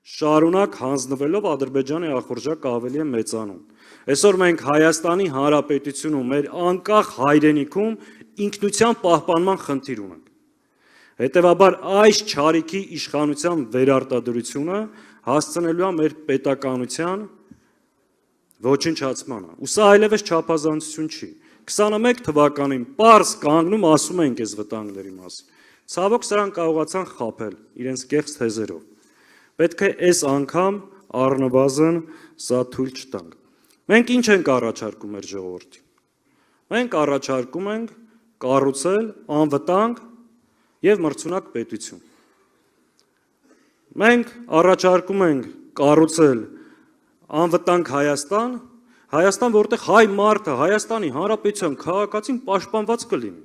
շարունակ հանձնվելով Ադրբեջանի ախորժակ ավելի է մեծանում։ Այսօր մենք Հայաստանի Հանրապետությունում մեր անկախ հայրենիքում ինքնության պահպանման խնդիր ունենք։ Հետևաբար այս չարիքի իշխանության վերարտադրությունը հասցնելու է մեր պետականության ոչնչացմանը։ Ու սա այլևս չափազանցություն չի։ 21 թվականին պարզ կանգնում ասում ենք այս վտանգների մասին։ Ցավոք սրանք կարողացան խաբել իրենց կեղծ թեզերով։ Պետք է այս անգամ առնվազն սա թույլ չտանք։ Մենք ինչ ենք առաջարկում մեր ժողովրդին։ Մենք առաջարկում ենք կառուցել անվտանգ եւ մրցունակ պետություն։ Մենք առաջարկում ենք կառուցել անվտանգ Հայաստան, որտեղ հայ մարդը, Հայաստանի Հանրապետության քաղաքացին պաշտպանված կլինի։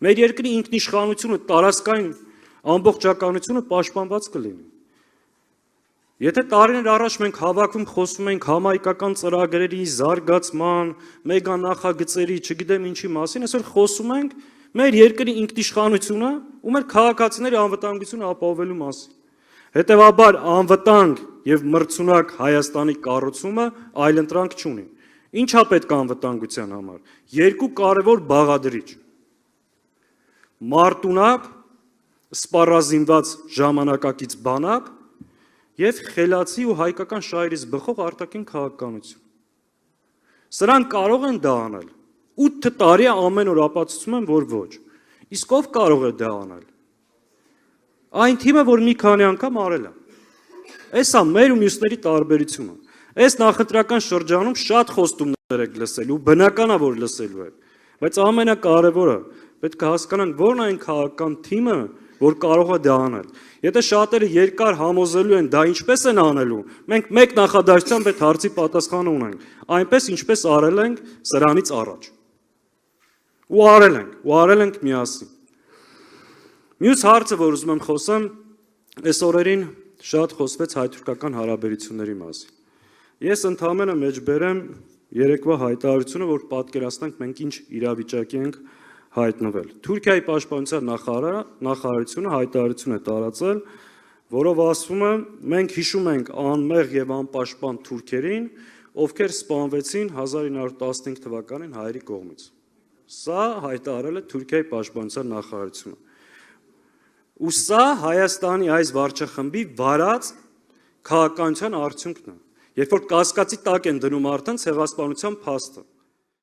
Մեր երկրի ինքնիշխանությունը, տարածքային ամբողջականությունը պաշտպանված կլինի։ Եթե տարիներ առաջ մենք հավաքվում խոսում ենք համահայկական ծրագրերի զարգացման, մեգանախագծերի, չգիտեմ ինչի մասին, այսօր խոսում ենք մեր երկրի ինքնիշխանությունը ու մեր քաղաքացիների անվտանգությունը ապահովելու մասին։ Հետևաբար անվտանգ եւ մրցունակ Հայաստանի կառուցումը այլընտրանք չունի։ Ինչա պետք է անվտանգության համար։ Երկու կարևոր բաղադրիչ։ Մարտունակ, սպառազինված ժամանակակից բանակ եւ խելացի ու հայկական շահերից բխող արտաքին քաղաքականություն։ Սրանք կարող են դա անել։ 8 տարի ամեն օր ապացուցում են, որ ոչ։ Իսկ ով կարող է դա անել։ Այն թիմը, որ մի քանի անգամ արել է։ Էսա մեր ու մյուսների տարբերությունը։ Այս նախընտրական շրջանում շատ խոստումներ եք լսել ու բնական է, որ լսելու եք, բայց ամենակարևորը պետք է հասկանանք, որն է այն քաղաքական թիմը, որ կարող է դա անել։ Եթե շատերը երկար համոզելու են դա ինչպես են անելու, մենք մեկ նախադասությամբ այդ հարցի պատասխանը ունենք, այնպես ինչպես արել ենք սրանից առաջ։ Ու արել ենք միասին։ Մյուս հարցը, որ ուզում եմ խոսեմ, այս օրերին շատ խոսվեց հայ-թուրքական հարաբերությունների մասին։ Ես ընդհանրապես մեջբերեմ երեկվա հայտարարությունը, որ պատկերացնենք մենք ինչ իրավիճակի ենք հայտնվել։ Թուրքիայի պաշտպանության նախարարությունը հայտարարություն է տարածել, որով ասվում է, մենք հիշում ենք անմեղ եւ անպաշտպան թուրքերին, ովքեր սպանվեցին 1915 թվականին հայերի կողմից։ Սա հայտարարել է Թուրքիայի պաշտպանության նախարարությունը։ Ու սա Հայաստանի այս վարչախմբի վարած քաղաքականության արդյունքն է։ Երբ որ կասկածի տակ են դնում արդեն ցեղասպանության փաստը։